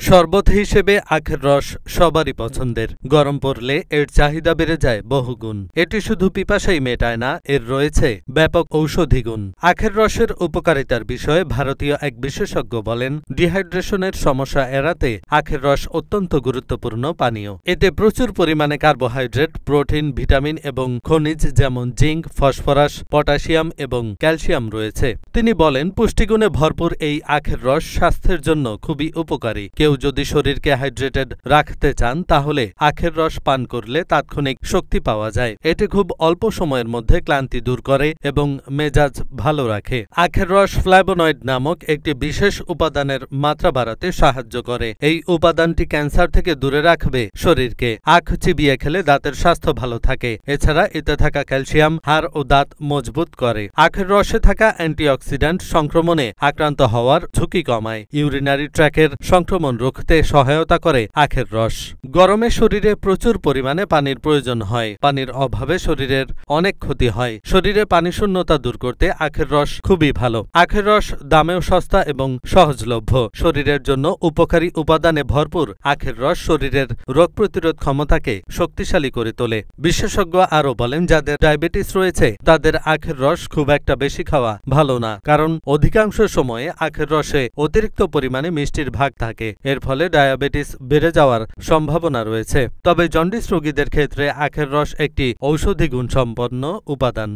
শরবত হিসেবে আখের রস সবারই পছন্দের। গরম পড়লে এর চাহিদা বেড়ে যায় বহুগুণ। এটি শুধু পিপাসাই মেটায় না, এর রয়েছে ব্যাপক ঔষধি গুণ। আখের রসের উপকারিতার বিষয়ে ভারতীয় এক বিশেষজ্ঞ বলেন, ডিহাইড্রেশনের সমস্যা এড়াতে আখের রস অত্যন্ত গুরুত্বপূর্ণ পানীয়। এতে প্রচুর পরিমাণে কার্বোহাইড্রেট, প্রোটিন, ভিটামিন এবং খনিজ যেমন জিঙ্ক, ফসফরাস, পটাশিয়াম এবং ক্যালসিয়াম রয়েছে। তিনি বলেন, পুষ্টিগুণে ভরপুর এই আখের রস স্বাস্থ্যের জন্য খুবই উপকারী। কেউ যদি শরীরকে হাইড্রেটেড রাখতে চান তাহলে আখের রস পান করলে তাৎক্ষণিক শক্তি পাওয়া যায়। এটি খুব অল্প সময়ের মধ্যে ক্লান্তি দূর করে এবং মেজাজ ভালো রাখে। আখের রস ফ্ল্যাভোনয়েড নামক একটি বিশেষ উপাদানের মাত্রা বাড়াতে সাহায্য করে। এই উপাদানটি ক্যান্সার থেকে দূরে রাখবে শরীরকে। আখ চিবিয়ে খেলে দাঁতের স্বাস্থ্য ভালো থাকে। এছাড়া এতে থাকা ক্যালসিয়াম হাড় ও দাঁত মজবুত করে। আখের রসে থাকা অ্যান্টিঅক্সিডেন্ট সংক্রমণে আক্রান্ত হওয়ার ঝুঁকি কমায়। ইউরিনারি ট্র্যাকের সংক্রমণ রুখতে সহায়তা করে আখের রস। গরমে শরীরে প্রচুর পরিমাণে পানির প্রয়োজন হয়। পানির অভাবে শরীরের অনেক ক্ষতি হয়। শরীরে পানি শূন্যতা দূর করতে আখের রস খুবই ভালো। আখের রস দামেও সস্তা এবং সহজলভ্য। শরীরের জন্য উপকারী উপাদানে ভরপুর আখের রস শরীরের রোগ প্রতিরোধ ক্ষমতাকে শক্তিশালী করে তোলে। বিশেষজ্ঞ আরও বলেন, যাদের ডায়াবেটিস রয়েছে তাদের আখের রস খুব একটা বেশি খাওয়া ভালো না, কারণ অধিকাংশ সময়ে আখের রসে অতিরিক্ত পরিমাণে মিষ্টির ভাগ থাকে। এর ফলে ডায়াবেটিস বেড়ে যাওয়ার সম্ভাবনা রয়েছে। তবে জন্ডিস রোগীদের ক্ষেত্রে আখের রস একটি ঔষধি গুণসম্পন্ন উপাদান।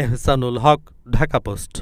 এহসানুল হক, ঢাকা পোস্ট।